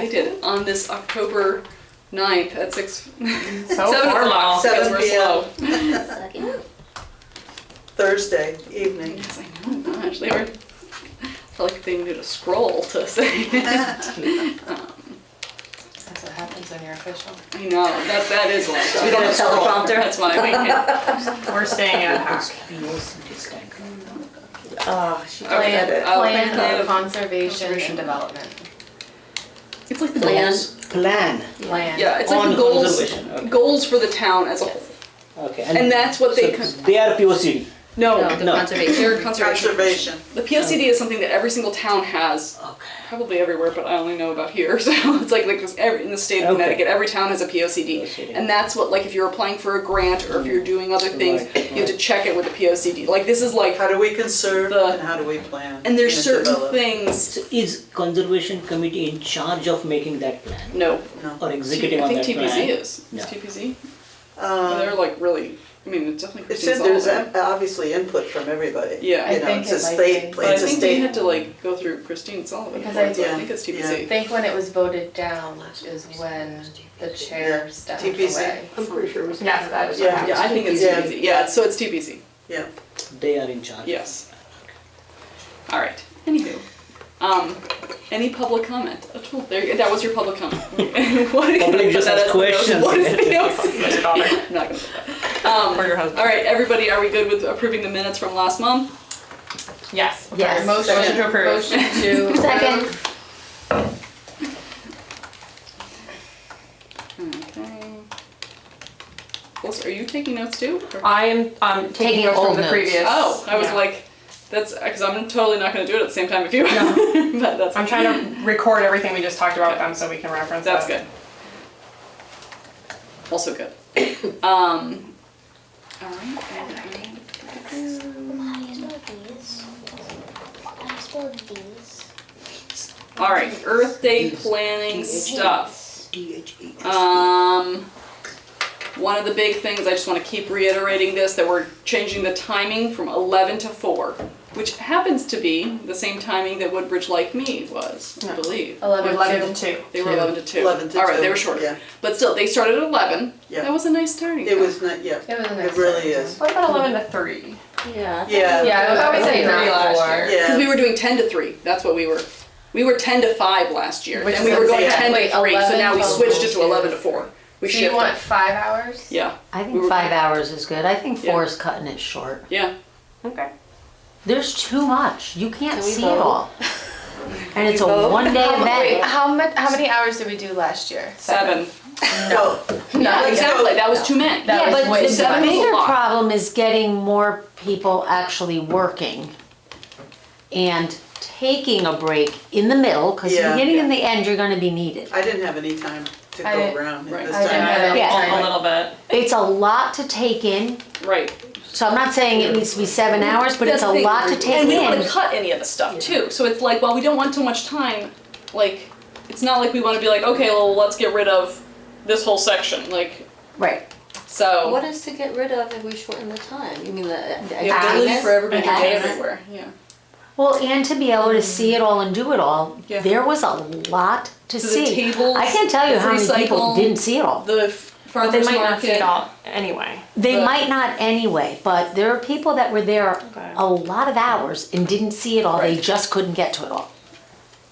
they did on this October 9th at 7 formal. o'clock because 7 we're p.m. slow. Thursday evening. Yes, I know, gosh, they were, felt like they needed a scroll to say. That's what happens when you're official. I know, that is why. We got a teleprompter. That's why I mean, yeah. We're staying ad hoc. Oh, she just Okay. said it. Plan Plan of of conservation and development. It's like the Plan. goals. Plan. Plan. Yeah, it's like On the goals, conservation, okay. goals for the town as a whole. Okay. And that's what they, They are POCD. no, The No. conservation. they're conservation. Conservation. The POCD is something that every single town has, Okay. probably everywhere, but I only know about here. So it's like this, in the state of Okay. Connecticut, every town has a POCD. POCD. And that's what, like, if you're applying for a grant or if you're doing other things, Right, you have to check it with the POCD. Like, this is like, How do we conserve The- and how do we plan? and there's certain develop? things, So is conservation committee in charge of making that plan no. or executing I on think that TPC plan? is. No. Is TPC? They're like really, I mean, it's definitely It Christine said there's Sullivan. obviously input from everybody. Yeah. I You know, think it's a it might state, be. But I it's a think they state. had to like go through Christine Sullivan. Because for it, so I yeah, think it's I TPC. think when it was voted down is when the chair stepped TPC. away. I'm pretty sure it was. Yes, that is Yeah. right. Yeah, I think it's Yeah. TPC. Yeah, so it's TPC. Yeah. They are in charge. Yes. All right. Anywho, any public comment? Oh, there, that was your public comment. What are you gonna Public put just that has as the notes? questions. What is the notes? I'm not gonna put that. For your husband. All right, everybody, are we good with approving the minutes from last month? Yes. Yes. Motion to approve. Motion to Second. Okay. Melissa, are you taking notes too? Or- I am Taking taking notes old from the notes. previous. Oh, I was yeah. like, that's because I'm totally not going to do it at the same time if you. But that's I'm trying to record everything we just talked about with them so we can reference That's it. good. Also good. All right. All right. Earth Day planning stuff. One of the big things, I just want to keep reiterating this, that we're changing the timing from 11 to 4, which happens to be the same timing that Woodbridge Like Me was, I believe. 11 to 2. They were 11 to 2. 11 to All right, 2, they were shorter. yeah. But still, they started at 11. Yeah. That was a nice starting It time. was not, yeah. It was a nice It really time. is. What about 11 to 3? Yeah. Yeah. Yeah, I would say Not 3 last four. year. Because Yeah. we were doing 10 to 3. That's what we were. We were 10 to 5 last year. Which and we is were going insane. 10 Wait, to 3, so 11 now we to switched it to 2. 11 to 4. We So you shifted. want 5 hours? Yeah. I think We were- 5 hours is good. I think Yeah. 4 is cutting it short. Yeah. Okay. There's too much. You can't Can we see vote? it all. And it's a vote? one-day Wait, event. how many hours did we do last year? 7. No. Yeah, exactly. That was too many. That Yeah, was but way the too much. bigger A lot. problem is getting more people actually working and taking a break in the middle, because Yeah. the beginning and the end, you're gonna be needed. I didn't have any time to I go didn't- around right. at this I didn't have time. any Yeah. time. A little bit. It's a lot to take in, Right. so I'm not saying it needs to be 7 hours, but it's That's a the thing. lot to take And we don't want in. to cut any of the stuff too. So it's like, while we don't want too much time, like, it's not like we want to be like, okay, well, let's get rid of this whole section. Like, Right. so. What is to get rid of if we shorten the time? You mean the The ability for everybody to get Entertainment. everywhere. Yeah. Well, and to be able to see it all and do it all, Yeah. there was a lot to So see. the tables, I can't tell you how many free people cycle, didn't see it all. The But they farmers might market. not see it all anyway. They But- might not anyway, but there are people that were there Okay. a lot of hours and didn't see it all. They Right. just couldn't get to it all.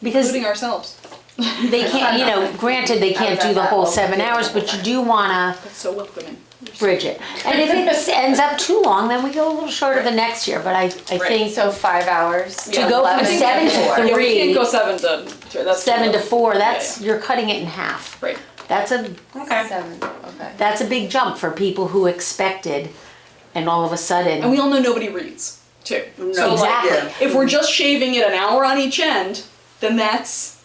Because Including ourselves. they can't, you know, granted, they can't do the whole 7 hours, but you do wanna That's so welcoming. bridge it. And if it ends up too long, then we go a little shorter the next year, but I think So 5 hours. to go from 11 7 to Yeah, we 3, can't go 7 to 3. That's 7 to 4, Yeah, that's, you're cutting it in half. Right. That's a Okay. 7, okay. That's a big jump for people who expected, and all of a And sudden, we all know nobody reads, too. So Exactly. like, if we're just shaving it an hour on each end, then that's,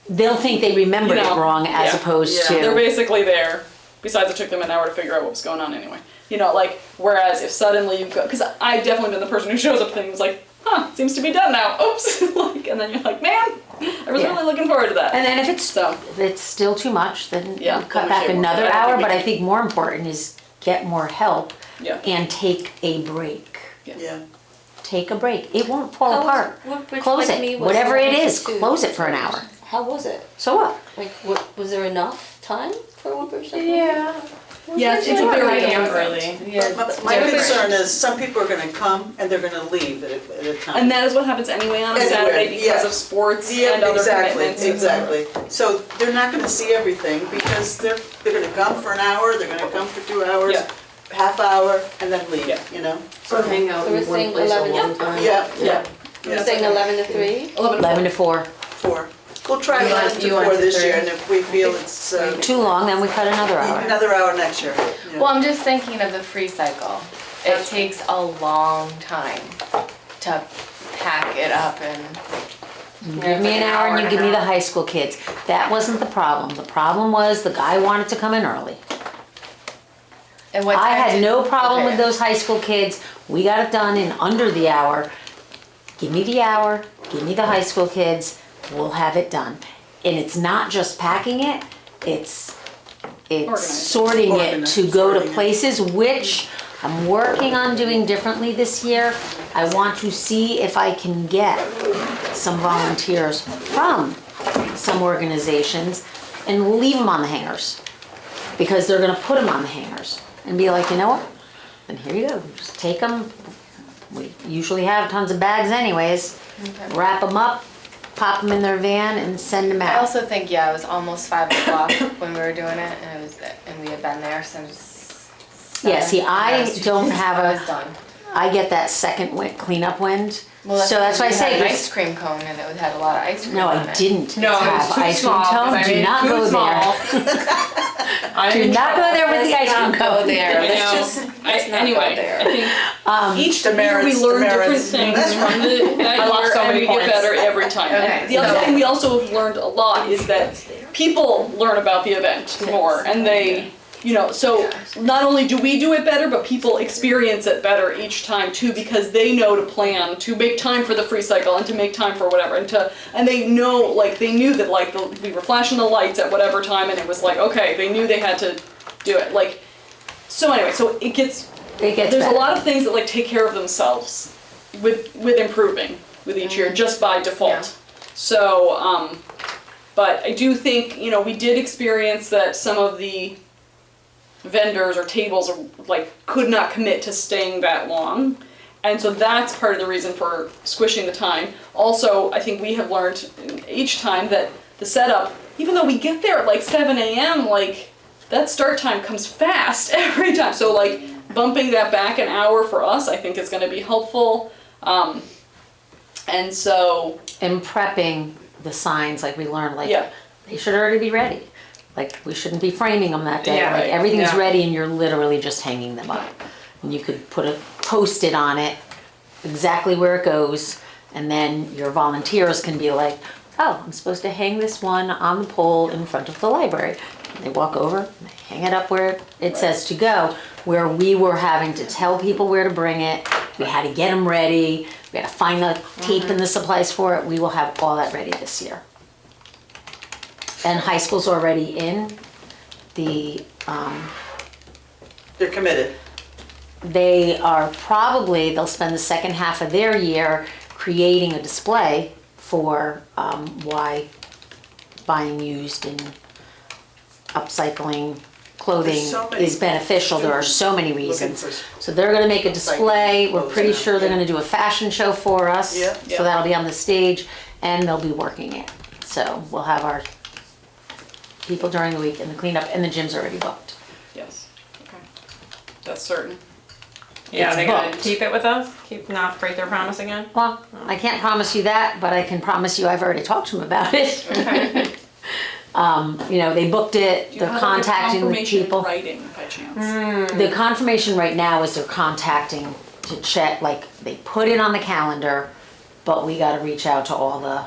they'll think they remembered You know, it wrong as yeah. opposed Yeah. they're to, basically there. Besides, it took them an hour to figure out what was going on anyway. You know, like, whereas if suddenly you go, because I've definitely been the person who shows up and was like, huh, seems to be done now. Oops. Like, and then you're like, man, I was Yeah. really looking forward to that. and then if So, it's still too much, then Yeah, you cut then we back shave more. another But I think hour, we but I can- think more important is get more help yeah. and take a break. Yeah. Take a break. It won't fall How was- apart. what Bridge Close Like Me it, was whatever it 11 to is, 2. close it for an hour. How was it? So what? Like, was there enough time for one person? Yeah. Yes, it's a I very am different. really. Yeah. My concern is some people are gonna come and they're gonna leave at a time. And that is what happens anyway on a Anywhere, Saturday because yeah. of sports Yeah, and other exactly, commitments. exactly. So they're not gonna see everything because they're gonna come for an hour, they're gonna come for 2 hours, Yeah. half hour, and then leave, Yeah. you know? Or hang out So we're in one saying place a 11 long time. Yeah, Yeah. We're yeah. saying 11 to 3? 11 to 4. 4. We'll try You want- 11 to you want 4 to this year, three? and if we feel it's, Too long, then we cut another hour. another hour next year. Yeah. Well, I'm just thinking of the free cycle. It takes a long time to pack it up and. You give me an hour and you give me the high school kids. That wasn't the problem. The problem was the guy wanted to come in early. And what I time had did- no problem with okay. those high school kids. We got it done in under the hour. Give me the hour, give me the high school kids, we'll have it done. And it's not just packing it, it's Organizing. sorting it to go to Sorting it. places which I'm working on doing differently this year. I want to see if I can get some volunteers from some organizations and leave them on the hangers. Because they're gonna put them on the hangers and be like, you know what? Then here you go, just take them. We usually have tons of bags anyways. Wrap them up, pop them in their van and send them I out. also think, yeah, it was almost 5 o'clock when we were doing it and we had been there since. Yeah, see, 7. I don't have I was a, done. I get that second cleanup wind. Well, So that's why I because say, we had an just- ice cream cone and it had a lot of ice cream no, on I it. didn't No, it was have too ice cream small. 'cause cone. I Do made not too go small. there. I'm Do in not go trouble. there with the ice cream Go cone. there, I let's know. just, let's not go Anyway, there. I think each year we Demerits, learn different demerits. things from that I lost year, so and many we get points. better every time. Okay, And the other so- thing we also have learned a lot is that people learn about the event more, and they, you know, so not only do we do it better, but people experience it better each time too, because they know to plan, to make time for the free cycle, and to make time for whatever, and they know, like, they knew that, like, we were flashing the lights at whatever time, and it was like, okay, they knew they had to do it, like, so anyway, so it gets It gets there's better. a lot of things that like take care of themselves with improving with each year just by default. Yeah. So, but I do think, you know, we did experience that some of the vendors or tables are like could not commit to staying that long. And so that's part of the reason for squishing the time. Also, I think we have learned each time that the setup, even though we get there at like 7 a.m., like that start time comes fast every time. So like bumping that back an hour for us, I think is going to be helpful. And so, And prepping the signs, like we learned, like, yeah, they should already be ready. Like, we shouldn't be framing them that day. Yeah, Like, right. everything's Yeah. ready and you're literally just hanging them up. And you could put a Post-it on it, exactly where it goes, and then your volunteers can be like, oh, I'm supposed to hang this one on the pole in front of the library. And they walk over, and they hang it up where it says to go, where we were having to tell people where to bring it, we had to get them ready, we had to find the tape and the supplies for it. We will have all that ready this year. And high school's already in. They're committed. They are probably, they'll spend the second half of their year creating a display for why buying used and upcycling clothing There's so many is beneficial. There are so many looking reasons. for So they're gonna make a display. We're clothes pretty now, sure they're yeah. gonna do a fashion show for us. Yeah. Yeah. So that'll be on the stage and they'll be working it. So we'll have our people during the week and the cleanup, and the gym's already booked. yes, okay, that's certain. Yeah, It's they're gonna booked. keep it with us? Not break their promise again? Well, I can't promise you that, but I can promise you I've already talked to them about it. Okay. You know, they booked it, Do you they're have, like, a contacting the confirmation in people. writing by chance? The confirmation right now is they're contacting to check, like, they put it on the calendar, but we gotta reach out to all the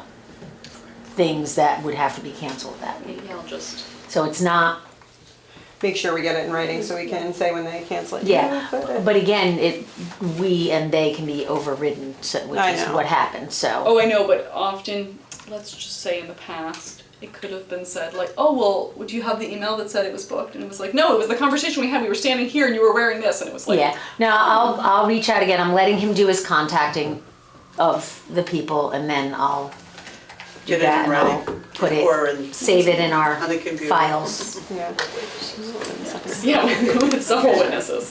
things that would have to be canceled that week. Maybe I'll just, So it's not, Make sure we get it in writing so we can say when they cancel it. yeah, But but again, we and they can be overridden, so, which I is know. what happened, so. oh, I know, but often, let's just say in the past, it could have been said like, oh, well, would you have the email that said it was booked? And it was like, no, it was the conversation we had, we were standing here and you were wearing this, and it was like, Yeah, no, I'll reach out again, I'm letting him do his contacting of the people, and then I'll Get it that in and ready. I'll put put Or it, in- save it in our on the computer. files. Yeah. Yeah, with several witnesses.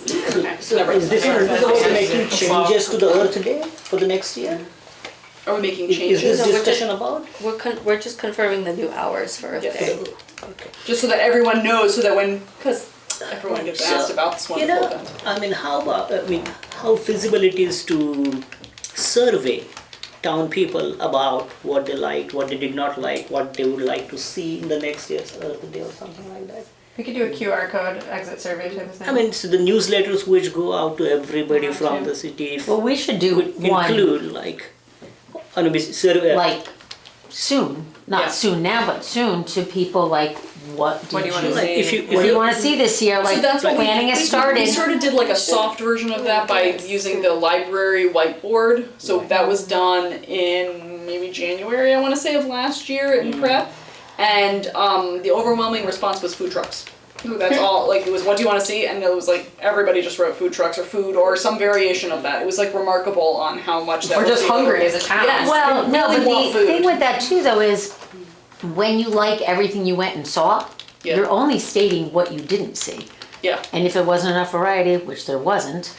So Never- is this never- about making changes to the Earth Day for the next year? Are we making Is changes? this No, we're discussion about? We're just confirming the new hours for Earth Yes. Day. Just so that everyone knows, so that when, because everyone gets So, asked about this You wonderful know, event. I mean, how about, how feasible it is to survey town people about what they liked, what they did not like, what they would like to see in the next year's Earth Day or something like that. We could do a QR code exit survey type of thing. I mean, so the newsletters which go out to everybody from the city Well, we should do could one, include like, I mean, survey. like, soon, Yeah. not soon now, but soon, to people like, what What do did you wanna you, Like, see? if you, what do you wanna see this year, So like, that's what planning has we started. sort of did like a soft version of that by using the library whiteboard. So that was done in maybe January, I want to say, of last year in prep. And the overwhelming response was food trucks. That's all. Like, it was, what do you want to see? And it was like everybody just wrote food trucks or food or some variation of that. It was like remarkable on how much that. We're was just able- hungry as a town. Yes. Well, they no, really but want the food. thing with that too, though, is when you like everything you went and saw, Yeah. you're only stating what you didn't see. Yeah. And if it wasn't enough variety, which there wasn't,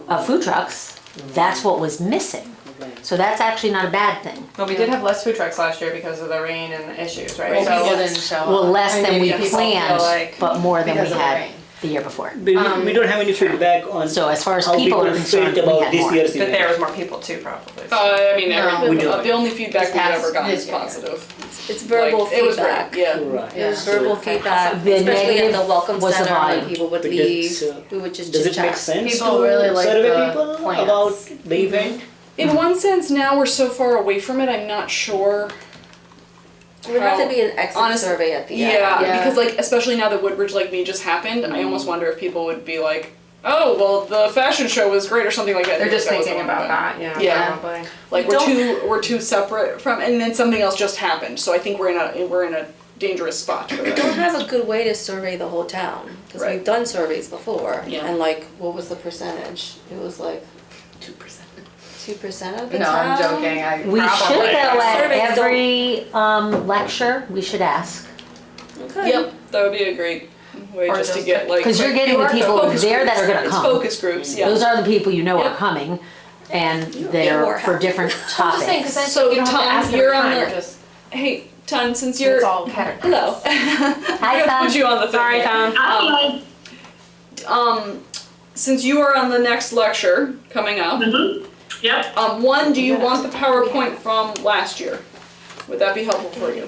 of food trucks, that's what was missing. So that's actually not a bad thing. Well, we did have less food trucks last year because of the rain and the issues, right? Well, So people didn't show up. Well, less And than we maybe people feel planned, like- but more than we because of the had rain. the year before. But we don't have any feedback on So as far as how people people are concerned, felt we about had this more. year's But event. there was more people too, probably. I mean, No, we don't. the only feedback This we've past- ever gotten this is year. positive. It's verbal Like, it was great. feedback. Yeah. Right. It was So verbal feedback, The especially at the negative welcome was a center when vibe. people would But leave. it's, We would just Does chit it make chat. sense People to really like survey the people plants. about the event? In one sense, now we're so far away from it, I'm not sure. There would have to be an exit Honest- survey at the end. Yeah, Yeah. because like, especially now that Woodbridge Like Me just happened, I almost wonder if people would be like, oh, well, the fashion show was great or something like that. They're just That was thinking the one about event. that, yeah, Yeah. probably. Like We we're too separate from, and then something else just happened. So I think we're in a dangerous spot for We that. don't have a good way to survey the whole town, because Right. we've done surveys before, Yeah. and like, what was the percentage? It was like 2%. 2% of the No, town? I'm joking. I We should probably- though, at Surveys don't- every lecture, we should ask. Okay. Yep, that would be a great way Or just to just get like. 'Cause you're like, getting the QR people focus there that groups. are gonna It's come. focus groups, yeah. Those are the people you know are Yep. coming, and more they're for happy. different I'm just saying, topics. because then So, you don't have to Tom, ask you're every on time, the- you're just, Hey, Ton, since you're it's all categorized. hello. Hi, I'm gonna Tom. put you on the thing Sorry, here. Tom. Since you are on the next lecture coming up, Yep. one, do you want the PowerPoint from last year? Would that be helpful for you?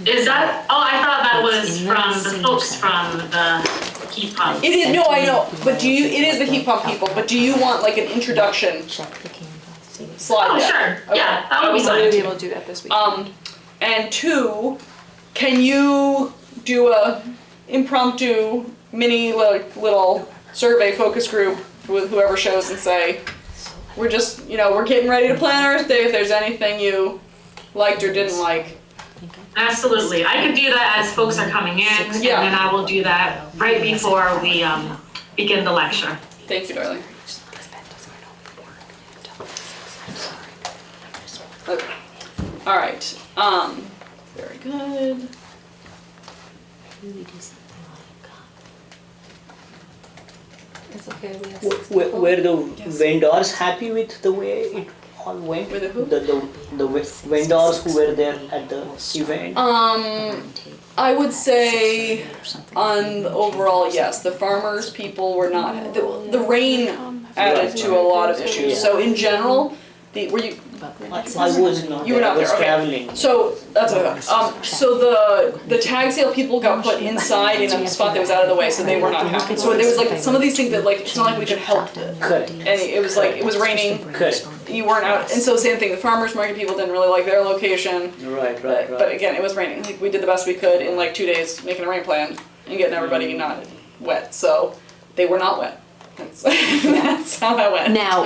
Is that? Oh, I thought that was It's in from that the same folks section. from the heat pump. It is, no, I know, but do you, it is the heat pump people, but do you want like an introduction Check the canvas. see what's- slide Oh, deck? sure. Okay. Yeah, that would be So- fine. be able to do that this week. And two, can you do a impromptu mini like little survey focus group with whoever shows and say, we're just, we're getting ready to plan Earth Day, if there's anything you liked or didn't like. Absolutely. I could do that as folks are coming in, and Yeah. then I will do that right before we begin the lecture. Thank you, darling. Okay. All right. Very good. Really do something like, It's okay, we have Were, 6 were people. were the vendors happy with the way it all went? With the who? The vendors who were there at the event? I would say on the overall, yes, the farmers people were not, the rain added to a lot of issues. So in general, were you, I was not. You were there. not I was there, okay. traveling. so that's what I thought. So the tag sale people got put inside in a spot that was out of the way, so they were not happy. So there was like some of these things that like, it's not like we could help it. Correct. And it was like, it was raining, Correct. you weren't out, and so same thing, the farmers market people didn't really like their location. Right, But again, it was raining. Like, we did the best we could in like 2 days, making a rain plan and getting everybody not wet. So they were not wet. That's, that's how that went. Now,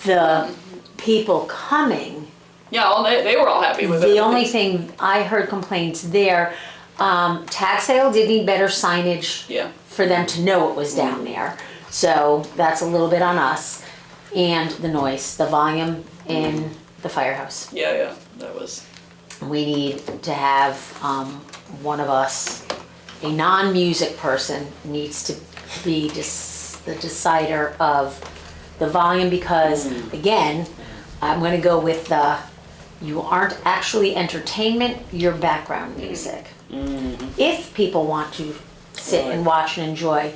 the people coming, Yeah, well, they were all happy with it. the only thing I heard complaints there, tag sale did need better signage Yeah. for them to know what was down there. So that's a little bit on us. And the noise, the volume in the firehouse. Yeah, that was. we need to have one of us, a non-music person, needs to be the decider of the volume because, again, I'm going to go with you aren't actually entertainment, you're background music. If people want to sit and watch and enjoy,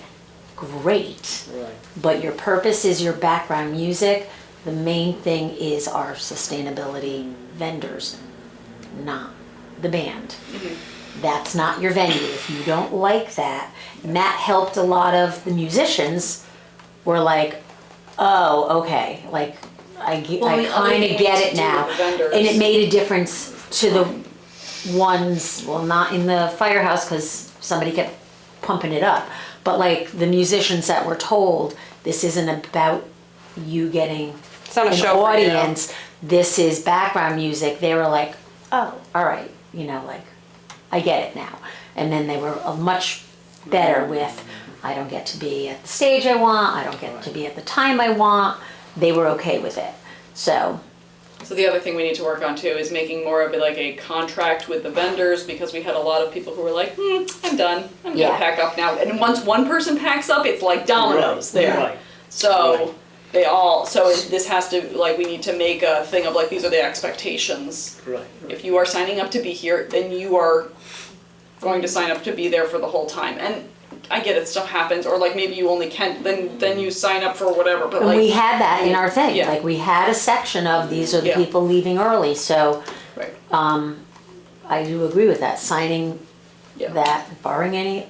great. Right. But your purpose is your background music. The main thing is our sustainability vendors, not the band. That's not your venue. If you don't like that, and that helped a lot of the musicians were like, oh, okay, like I the kind other thing of we get need it to do now. with the vendors- And it made a difference to the ones, well, not in the firehouse because somebody kept pumping it up, but like the musicians that were told, this isn't about you getting It's not a an show for you. audience, this is background music. They were like, oh, all right, like, I get it now. And then they were much better with, I don't get to be at the stage I want, I don't get to be at the time I want. They were okay with it. So, So the other thing we need to work on too is making more of like a contract with the vendors because we had a lot of people who were like, I'm done. I'm Yeah. gonna pack up now. And once one person packs up, it's like dominoes there. Right. So they all, this has to, like, we need to make a thing of like, these are the expectations. Right. If you are signing up to be here, then you are going to sign up to be there for the whole time. And I get it, stuff happens, or like maybe you only can, then you sign up for whatever, but and like. we had that in our thing. Yeah. Like we had a section of these are the Yeah. people leaving early. So Right. I do agree with that. Signing Yeah. that, barring any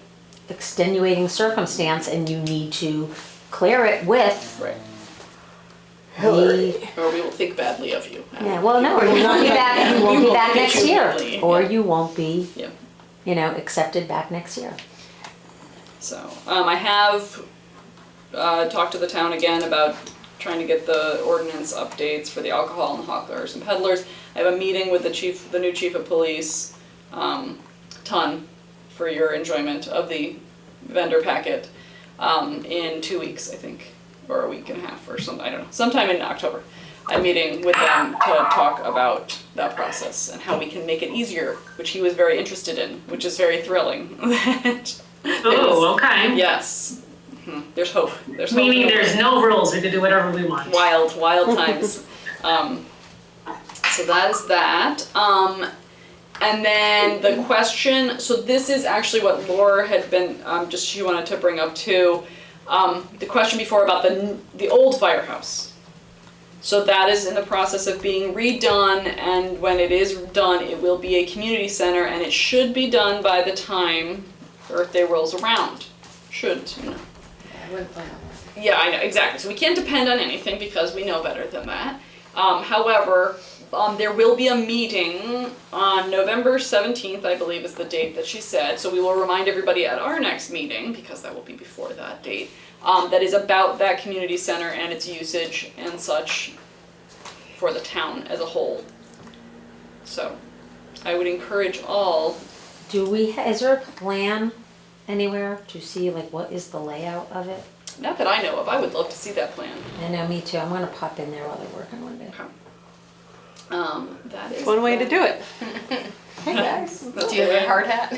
extenuating circumstance, and you need to clear it with Right. the. Or we will think badly of you. Yeah, well, no, you won't be back. You won't We be will back look at next you year, weirdly, or yeah. you won't be, Yeah. accepted back next year. So, I have talked to the town again about trying to get the ordinance updates for the alcohol and hawkers and peddlers. I have a meeting with the new chief of police, Ton, for your enjoyment of the vendor packet, in 2 weeks, I think, or a week and a half or something, I don't know, sometime in October. I'm meeting with them to talk about that process and how we can make it easier, which he was very interested in, which is very thrilling. Oh, okay. Yes. There's hope. There's hope. Meaning there's no rules, we can do whatever we want. Wild times. So that is that. And then the question, so this is actually what Laura had been, she wanted to bring up too. The question before about the old firehouse. So that is in the process of being redone, and when it is done, it will be a community center, and it should be done by the time Earth Day rolls around. Should, I wouldn't plan on that. Yeah, I know, exactly. So we can't depend on anything because we know better than that. However, there will be a meeting on November 17th, I believe is the date that she said. So we will remind everybody at our next meeting, because that will be before that date, that is about that community center and its usage and such for the town as a whole. So I would encourage all. Is there a plan anywhere to see like what is the layout of it? Not that I know of. I would love to see that plan. I know, me too. I'm gonna pop in there while they're working one day. That is One way to that. do it. Hey guys. Do you have a hard hat?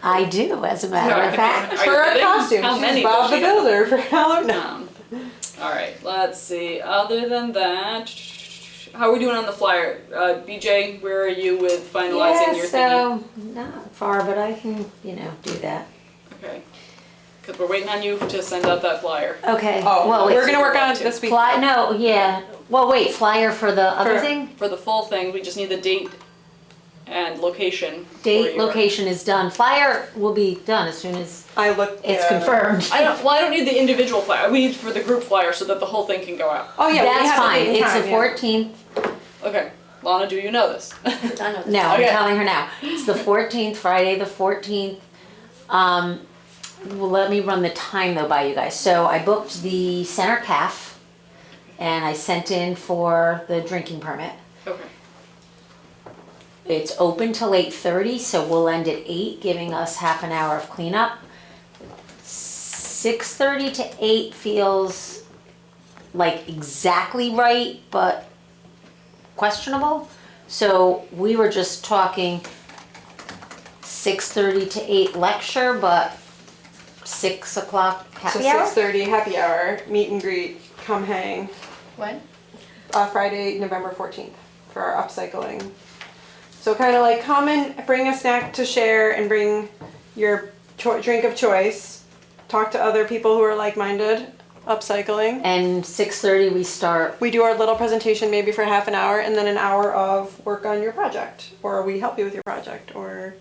I do, as a matter of fact. Are For you our kidding? costumes, How she's many Bob does the she have? Builder for Halloween. All right, let's see. Other than that, how are we doing on the flyer? BJ, where are you with finalizing your thingy? So, not far, but I can, do that. Okay. Because we're waiting on you to send out that flyer. Okay. Oh, well, we're wait, gonna work on it this week. Well, wait, flyer for the other thing? For the full thing, we just need the date and location. where Date, you are. location is done. Flyer will be done as soon as I looked. it's yeah. confirmed. I don't need the individual flyer. We need for the group flyer so that the whole thing can go out. Oh yeah, we That's have fine. the date and It's the time, yeah. 14th. Okay. Lana, do you know this? I know. No, Okay. I'm telling her now. It's the 14th, Friday the 14th. Well, let me run the time though by you guys. So I booked the center calf and I sent in for the drinking permit. Okay. It's open till 8:30, so we'll end at 8, giving us half an hour of cleanup. 6:30 to 8 feels like exactly right, but questionable. So we were just talking 6:30 to 8 lecture, but 6 o'clock So happy hour? 6:30 happy hour, meet and greet, come hang. When? Friday, November 14th for our upcycling. So kind of like come and bring a snack to share and bring your drink of choice. Talk to other people who are like-minded, upcycling. And 6:30 we start. We do our little presentation maybe for half an hour and then an hour of work on your project. Or we help you with your project or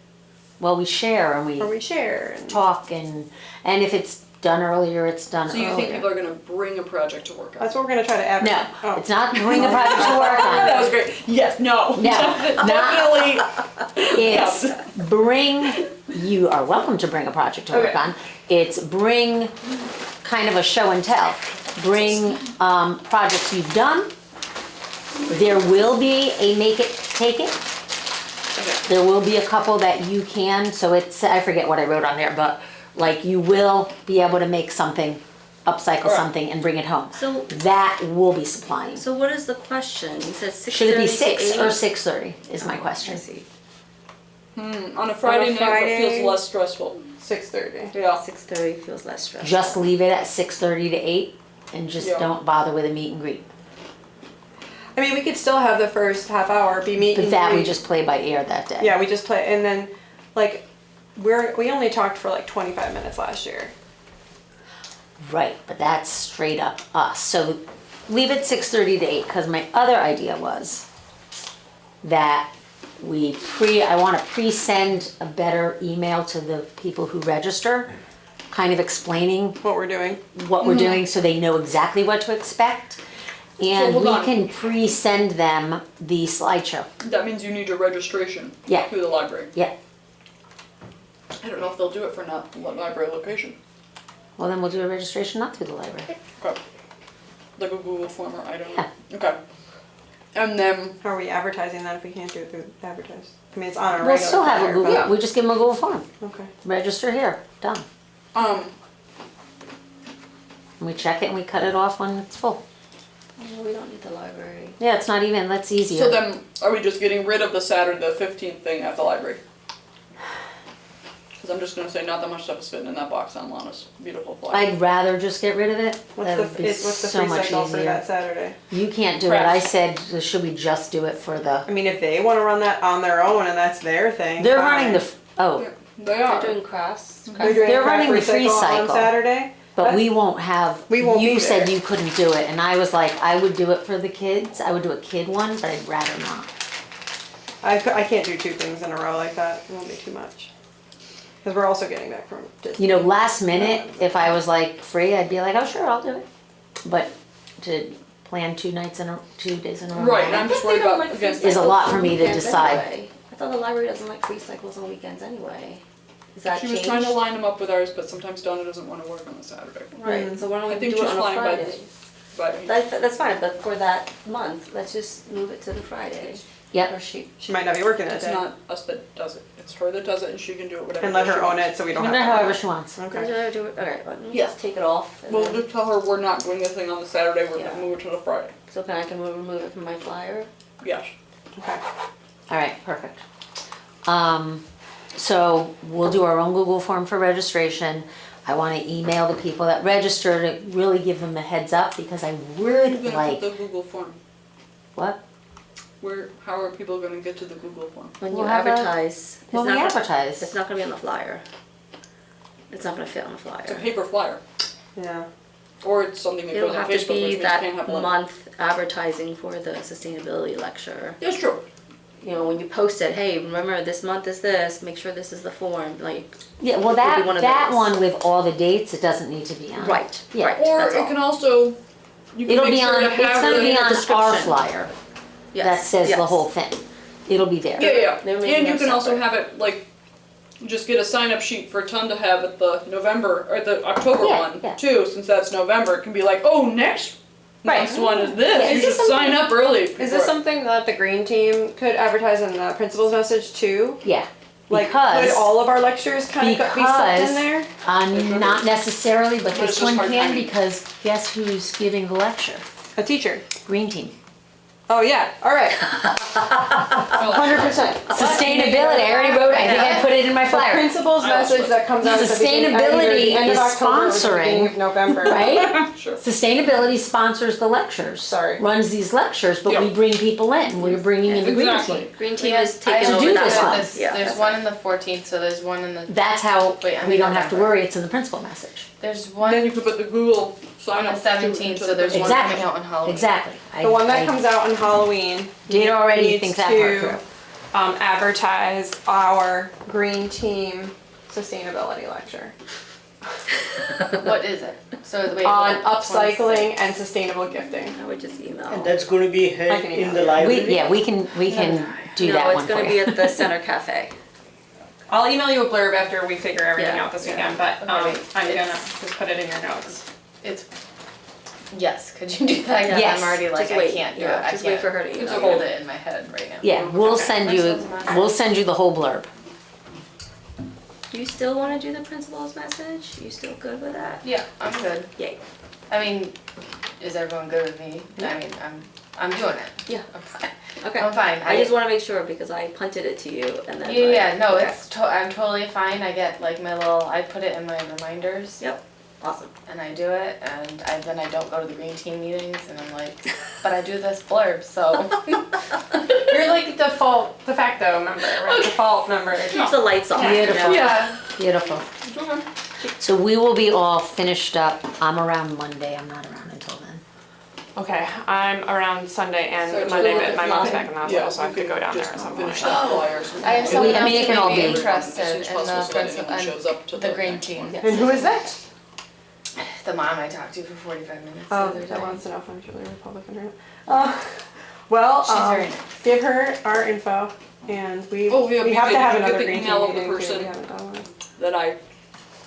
Well, we share and we share. And talk and if it's done earlier, it's done So you earlier. think people are gonna bring a project to work on? that's what we're going to try to No, advertise. Oh. it's not bring a project to work on. That was great. Yes, no. No, not, Definitely. it's bring, you are welcome to bring a project to work Okay. on. It's bring kind of a show and tell. Bring projects you've done. There will be a make it, take it. There will be a couple that you can, so it's, I forget what I wrote on there, but like you will be able to make something, upcycle Alright. something and bring it home. So, That will be supplying. so what is the question? You said 6:30 Should it be to 6 or 8? 6:30 is my question. I see. On a Friday night, it Friday- feels less stressful. 6:30. Yeah. 6:30 feels less stressful. Just leave it at 6:30 to 8 and just Yeah. don't bother with a meet and greet. I mean, we could still have the first half hour be meet But and that we greet. just play by ear that day. Yeah, we just play, and then, like, we only talked for like 25 minutes last year. Right, but that's straight up us. So leave it 6:30 to 8, because my other idea was that I want to pre-send a better email to the people who register, kind of explaining What we're doing. what we're doing so they know exactly what to expect. And hold we on. can pre-send them the slideshow. That means you need a registration. Yeah. Through the library. Yeah, I don't know if they'll do it for not library location. well then we'll do a registration not through the library. Okay. Like a Google form or I don't know. Yeah. Okay. And then How are we advertising that if we can't do it through advertise? I mean, it's on our We'll regular. still have a flyer, Google, but- we just give them a Google form. Okay. Register here, done. um And we check it and we cut it off when it's full. No, we don't need the library. Yeah, it's not even, that's easier. so then are we just getting rid of the Saturday the 15th thing at the library? Because I'm just gonna say not that much stuff is fitting in that box on Lana's beautiful flag. I'd rather just get rid of it. What's That would be what's the so free much cycle for easier. that Saturday? You can't do it. I Crafts. said, should we just do it for the, I mean, if they want to run that on their own and that's their thing. they're fine. running the, oh, They They're are. doing crafts. They're doing They're craft running the free on cycle. Saturday. but That's- we won't have, We won't you be said there. you couldn't do it. And I was like, I would do it for the kids. I would do a kid one, but I'd rather not. I can't do two things in a row like that. It won't be too much. Because we're also getting back from Disney. You know, last minute, if I was like free, I'd be like, oh, sure, I'll do it. But to plan 2 days in a row. Right, and I'm just worried about again. Is a lot for me to decide. I thought the library doesn't like free cycles on weekends anyway. Is that She was changed? trying to line them up with ours, but sometimes Donna doesn't want to work on the Saturday. Right, so why don't I we think do it she's on a fine by Friday? But That's fine, but for that month, let's just move it to the Friday. Yep. Or she, She might not be working that it's day. not us that does it. It's her that does it, and she can do it whatever. And let day she her own wants. it so we don't Do have it to. however she wants. Did Okay. I do it? Alright, let me Yeah. just take it off. And We'll then, just tell her we're not doing a thing on the Saturday. We're Yeah. gonna move it to the Friday. so can I remove it from my flyer? Yes. Okay. All right, perfect. So we'll do our own Google form for registration. I want to email the people that register to really give them a heads up because I Where are you would gonna like, put the Google form? what? How are people gonna get to the Google form? When you We'll have a- advertise, it's When we not gonna, advertise. it's not gonna be on the flyer. It's not gonna fit on the It's a flyer. paper flyer, Yeah. or it's something that It'll goes on have to Facebook, be which means you that can't have one. month advertising for the sustainability lecture. It's true. You know, when you post it, hey, remember this month is this, make sure this is the form, like, Yeah, well, It'll be one of that those. one with all the dates, it doesn't need to be on. right, Yeah. right, Or that's it all. can also. You can It'll make be sure on, to it's have gonna the- be on our description. flyer that Yes, says the yes. whole thing. It'll be there. Yeah, yeah. They're And making you them can also separate. have it like, just get a sign up sheet for Ton to have at the November or the October Yeah, one yeah. too, since that's November. It can be like, oh, next month's one is this. Yeah, You is should this sign up early. Is this something that the green team could advertise in the principal's message too? Yeah. Like, Because- could all of our lectures kind of be stuck because- in there? Not necessarily, but But it's this just one hard can timing. because guess who's giving the lecture? A teacher. Green team. Oh yeah, all right. 100%. Sustainability, I already wrote, I think I put it in my The flyer, principal's message that comes out at the beginning, either Sustainability the end of is October or the beginning sponsoring, of November. right? Sure. Sustainability sponsors the lectures. Sorry. Runs these lectures, but we Yeah. bring people in, we're bringing in the green Exactly. team. Green team Yeah, is I taking To over do that this one. one. Yeah, There's that's one in the 14th, so there's one in the, That's how Wait, I we mean don't have to November. worry, it's in the principal message. there's Then one you could put the Google sign on the up. 17th, so there's one Exactly. coming out on Halloween. Exactly. The one that comes out on Halloween. Did already needs think that part to, through. Advertise our green team sustainability lecture What is it? So wait, on what, upcycling 26? and sustainable gifting. I would just email. And that's going to be I held can in email the you. library? We can do No, that it's one for gonna be you. at the Center Cafe. I'll email you a blurb after we figure everything Yeah. out this Yeah. weekend, but I'm Okay. gonna It's- just put it in your notes. It's, yes, could you do that? 'Cause Yes. I'm already like, Just I wait, can't do yeah, it, I just wait can't for her to email you. hold it in my head right now. Yeah, we'll send you the whole blurb. You still wanna do the principal's message? You still good with that? Yeah, I'm good. Yay. I mean, is everyone good with me? I mean, I'm doing it. Yeah. I'm fine. Okay. I'm fine. I just wanna make sure because I punted it to you and then. Yeah, no, okay. it's I'm totally fine. I get like my little, I put it in my reminders. Yep, awesome. And I do it, and then I don't go to the green team meetings, and I'm like, but I do this blurb, so. You're like default, de facto member, right? Default member. Keeps the lights on. Beautiful. Yeah. Beautiful. So we will be all finished up. I'm around Monday. I'm not around until then. Okay, I'm around Sunday and So Monday, it's a but little my bit mom's fun. back in the hospital, so I have to you go can down there just at some finish point. the flyers. I have someone I mean, else it can who all may be- be As interested soon in as possible the so that anyone principal, shows up to the the green next team. one. And who is that? The mom I talked to for 45 minutes the Oh, other day. that wants to know if I'm truly Republican or not. Well, She's very nice. give her our info, and we Oh, yeah, we have to maybe have you get another the green email team of the meeting too. person. We haven't done one. That I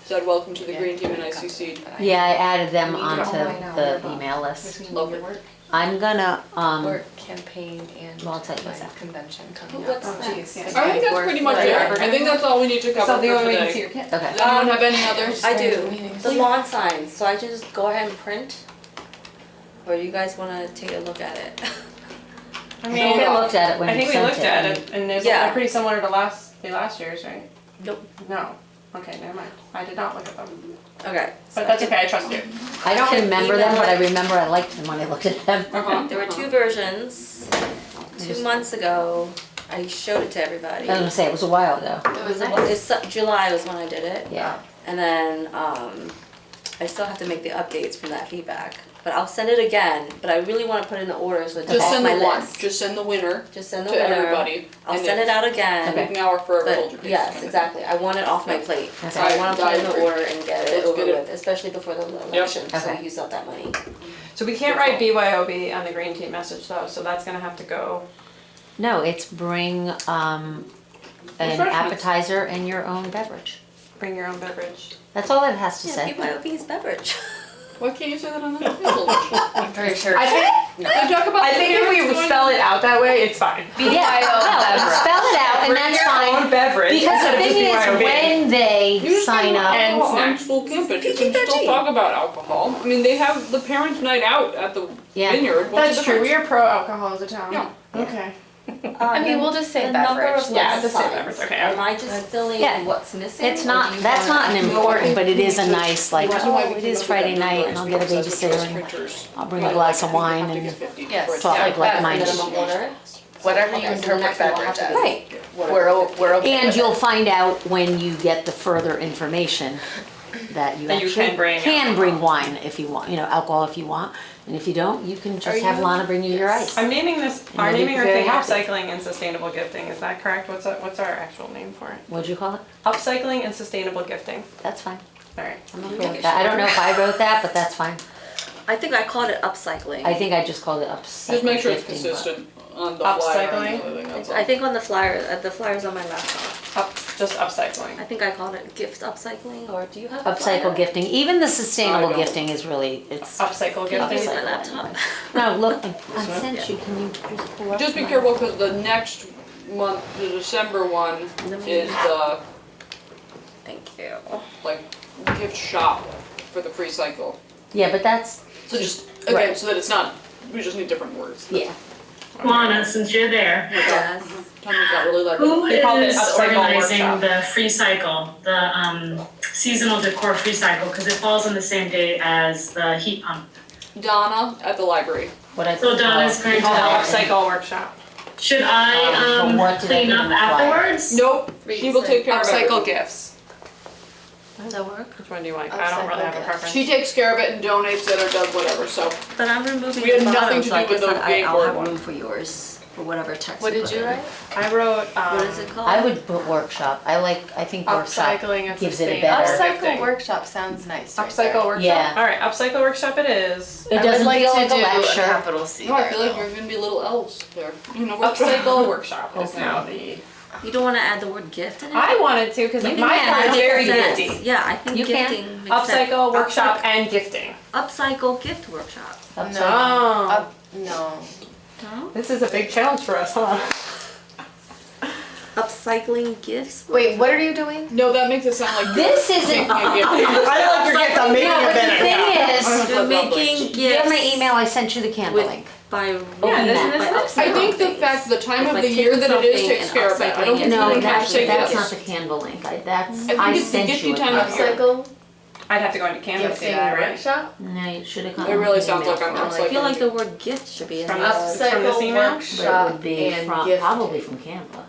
said welcome to the Yeah. green team and I CC'd. Yeah, I added them We need to onto all right now, the we're email list. Between Love your it. work, I'm gonna, work campaign and Well, I'll tell you my what's convention coming up. What's Oh, that? geez, yeah. I think that's pretty much it. I think that's all we need to cover So for the only way you can today. see your kid. okay. Does anyone have any others? I do. Meetings. The lawn signs, so I just go ahead and print? Or you guys wanna take a look at it? I I mean, think I looked at it when I you think we sent looked at it, and it's Yeah. pretty similar to last year's, right? Nope. No. Okay, never mind. I did not look at them, Okay. so but that's I can- okay. I trust you. I don't can remember them, email but I it. remember I liked them when I looked at them. There were two versions. 2 months ago, I showed it to everybody. I was gonna say, it was a while ago. It was July was when I did it. Yeah. And then, I still have to make the updates from that feedback. But I'll send it again, but I really wanna put in the order so it's Just off send my the one. list. Just send the winner Just send the to winner. everybody. I'll and send it out again. Okay. Make an hour forever hold your But peace. yes, exactly. I want it off my plate. So Okay. I wanna put in the agree. order and get it Let's over get it. with, especially before the election, so Okay. we use up that money. So we can't write BYOB on the green team message though, so that's gonna have to go. No, it's bring, an Refreshments. appetizer and your own beverage. Bring your own beverage. That's all it has to Yeah, say. BYOB's beverage. Why can't you say that on the table? I'm pretty sure. I think They talk about I think if we spell it out that way, it's fine. Yeah, no, spell it out and Bring that's your fine. own beverage. Because the instead of just thing is, BYOB. when they sign up, And on snacks. school campus, you can still PG-13. talk about alcohol. I mean, they have the parents' night out at the Yeah. vineyard. What's That's the true. We difference? are pro alcohol as a town. Yeah. Okay. I mean, we'll just say The number beverage. of Yeah, lesson just say signs. beverage, okay. Am I just filling Yeah. what's missing? it's or not, do you that's want- not an important, but it is a nice, like, That's why we oh, it came is up with Friday that night number, and I'll is get a because that's what babysitter those and printers I'll bring a are glass like. of wine You have to and get 50 Yes. for it. talk Yeah, like that's minded. Minimum order? Whatever you Okay, so the interpret next one will beverage have as. to be- Right. We're okay And with you'll it. find out when you get the further information that you That you actually can bring can bring wine if you want, alcohol if you want. And if you don't, you can just have Lana bring you your ice. I'm naming this. And Our we'll be naming our very thing happy. upcycling and sustainable gifting. Is that correct? What's our actual name for it? What'd you call it? Upcycling and sustainable gifting. That's fine. All right. I'm okay with that. I don't know if I wrote that, but that's fine. I think I called it upcycling. I think I just called it upcycling. Just make sure it's gifting, but- consistent on the flyer and Upcycling? the other thing, that's all. I think on the flyer, the flyer's on my laptop. Just upcycling. I think I called it gift upcycling, or do you have a flyer? Upcycle gifting, even the sustainable I don't. gifting is really, it's. Upcycle Can you gifting. use my laptop? No, look, I sent you, can you just pull up? Just be my- careful because the next month, the December one, is the Thank you. like gift shop for the free cycle. Yeah, but that's, So just again, Right. so that it's not. We just need different words. yeah. Luana, since you're there, Yes. Time we got really lucky. who We called it is Upcycle organizing Workshop. the free cycle, the seasonal decor free cycle? Because it falls on the same day as the heat pump. Donna at the library. What I So Donna's going We to called it help. Upcycle Workshop. Should I But what did I clean do up in the flyer? afterwards? Nope. Free She will take care of Upcycle everything. gifts. Does that work? Which one do you like? I don't really have a Upcycle preference. She takes care of it and donates it or does whatever. So But I'm removing We had the nothing bottom, to so I do with guess the that game I'll board have one. room for yours, for whatever text What you did put you in. write? I wrote What is it called? I would put workshop. I think workshop Upcycling and gives it a sustainability. better. Upcycle Gifting. workshop sounds nice. right Upcycle there. Workshop. Yeah. All right, Upcycle Workshop it is. It I doesn't would like feel to like do a lecture. capital C. no, I there, feel like though. you're gonna be little elves there. You know, Upcycle Workshop is now the. You don't wanna add the word gift in it? I wanted to because You like can my add part it. is Makes very sense. gifty. Yeah, I think You can. gifting makes sense. Upcycle Workshop and gifting. Upcycle gift workshop. Upcycle. Oh. No. No? This is a big challenge for us, huh? Upcycling gifts? Wait, what are you doing? No, that makes it sound like This isn't. making a gift. I like your gift, I'm making No, it but the better. thing is, They're making gifts. you have my email. I sent you the candle With- link. By Yeah, rolling isn't that, this by nice? I think the upcycling fact, the time It's of like the year taking that it is something takes and care of that. I don't upcycling think it. No, you can that's say that's gifts. not the candle link. That's think I it's the sent gifty you. time of year. Upcycle I'd have to go into Canva to see gifting that, right? workshop? No, you should have come. It really sounds like I'm I feel like the word gift should be in From there. us. From this Upcycle email? But it workshop would be and from, gift. probably from Canva.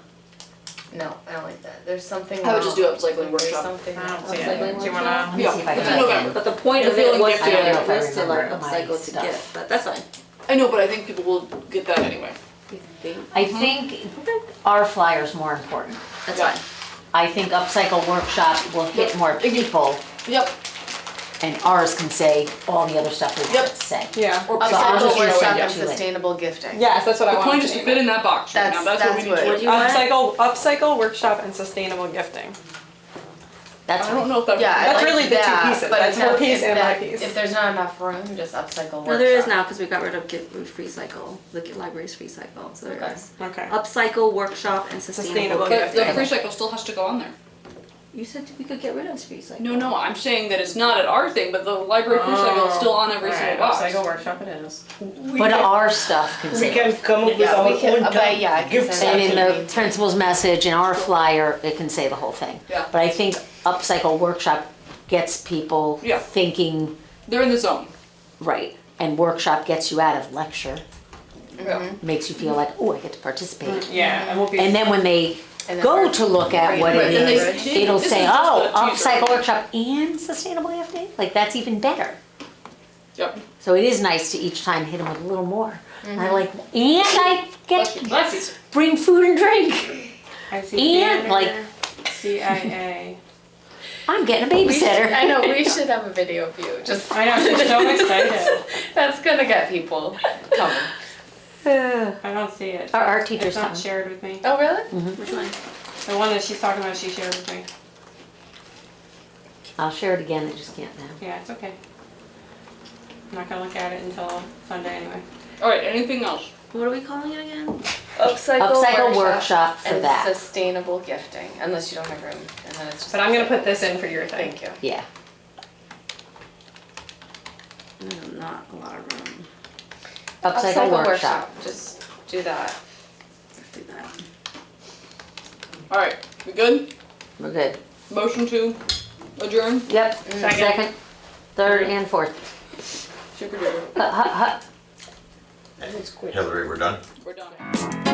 No, I don't like that. There's something. I would just do wrong. upcycling There's workshop. something I don't wrong. see it. Upcycling Do you workshop? wanna? Let me Yeah, see if I it's can in get it November. But the point You're of it feeling was gifted. to I don't know if I was to like remember my upcycle to stuff. gift, but that's fine. I know, but I think people will get that anyway. You think? I think our flyer's more important. That's Yeah. fine. I think upcycle workshop will hit more people, Yep. and ours can say all the other stuff we want Yep. to say. Yeah. Or So I'll Upcycle just workshop throw it and to it. sustainable gifting. Yes, that's what I The wanted point to is to name fit it. in that box right now. That's what we That's need what- to What do. do you want? Upcycle Workshop and Sustainable Gifting. That's I don't know if that. Yeah, I That's like really the two that, pieces. but That's if her piece if and my that- piece. If there's not enough room, just upcycle workshop. No, there is now because we got rid of free cycle, the library's free cycle, so there Okay. is. Okay. Upcycle workshop and sustainable. Sustainable But the gifting. free cycle still has to go on there. You said we could get rid of free cycle. No, I'm saying that it's not at our thing, but the library free cycle is still on every single box. Upcycle Workshop it is. But our stuff can We say. can come up with Yeah, our we can- own but term, yeah, I can gifts. send And in Absolutely. the principal's message, in our flyer, it can say the whole thing. Yeah. But I think upcycle workshop gets people Yeah. thinking, They're in the zone. right, and workshop gets you out of lecture, Yeah. makes you feel like, oh, I get to participate. Yeah, and we'll be. And then when they And then go we're- to look at what Right, it and they is, say, it'll "This say, is just oh, a teaser." upcycle workshop and sustainable gifting, like that's even better. Yep. So it is nice to each time hit them with a little more. I like, and I get Bless you. bring food and drink. I see And, like- CIA. I'm getting a We should- babysitter. I know, we should have a video of you, just. I know, she's so excited. That's gonna get people coming. I don't see it. Our art It's teacher's not coming. shared with me. Oh, really? Which one? The one that she's talking about, she shared with me. I'll share it again, I just can't now. Yeah, it's okay. I'm not gonna look at it until Sunday anyway. All right. Anything else? What are we calling it again? Upcycle workshop for and that. sustainable gifting, unless you don't have room, and then it's just. But I'm gonna put this in for your thing. Thank you. Yeah. Not a lot of room. Upcycle workshop. Just do that. Let's do that. All right. We good? We're good. Motion to adjourn. Yep. Second. Second, third, and fourth. Super duper. Hut, hut, hut. That is quick. Hillary, we're done? We're done.